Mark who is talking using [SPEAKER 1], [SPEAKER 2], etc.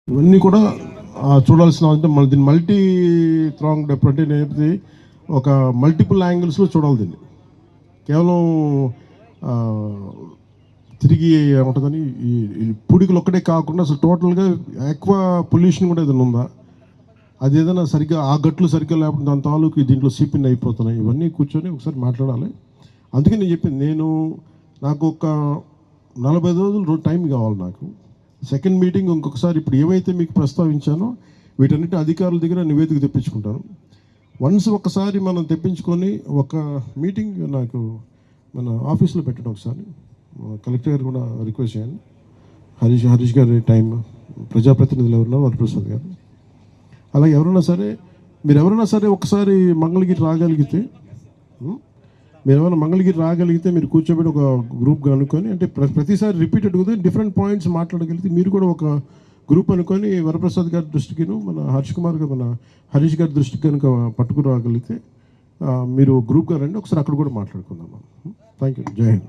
[SPEAKER 1] ఇవన్నీ కూడా చూడాల్సిన దీన్ని మల్టీ థ్రాంగ్డ్ అప్రోచ్ అనేది ఒక మల్టిపుల్ యాంగిల్స్లో చూడాలి. దీన్ని కేవలం తిరిగి ఏముంటుందని ఈ పూడికలు ఒక్కటే కాకుండా అసలు టోటల్గా ఎక్కువ పొల్యూషన్ కూడా ఏదైనా ఉందా, అది ఏదైనా సరిగ్గా ఆ గట్లు సరిగ్గా లేకపోతే దాని తాలూకు దీంట్లో సీపిన్ అయిపోతున్నాయి. ఇవన్నీ కూర్చొని ఒకసారి మాట్లాడాలి. అందుకే నేను చెప్పింది, నాకు ఒక 45 రోజులు టైం కావాలి. నాకు సెకండ్ మీటింగ్ ఇంకొకసారి ఇప్పుడు ఏవైతే మీకు ప్రస్తావించానో వీటన్నిటి అధికారుల దగ్గర నివేదిక తెప్పించుకుంటాను. వన్స్ ఒకసారి మనం తెప్పించుకొని ఒక మీటింగ్ నాకు మన ఆఫీస్లో పెట్టడం, ఒకసారి కలెక్టర్ గారు కూడా రిక్వెస్ట్ చేయండి. హరీష్ గారి టైం, ప్రజాప్రతినిధులు ఎవరున్నారు వరప్రసాద్ గారు, అలాగే ఎవరైనా సరే మీరు ఎవరైనా సరే ఒకసారి మంగళగిరి రాగలిగితే, మీరు కూర్చోబెట్టి ఒక గ్రూప్గా అనుకొని, అంటే ప్రతిసారి రిపీటెడ్గా డిఫరెంట్ పాయింట్స్ మాట్లాడగలిగితే మీరు కూడా ఒక గ్రూప్ అనుకొని వరప్రసాద్ గారి దృష్టికిను మన హరీష్ గారి దృష్టికి కనుక పట్టుకుని రాగలిగితే మీరు గ్రూప్గా రండి, ఒకసారి అక్కడ కూడా మాట్లాడుకుందాం. Thank you. జై హింద్.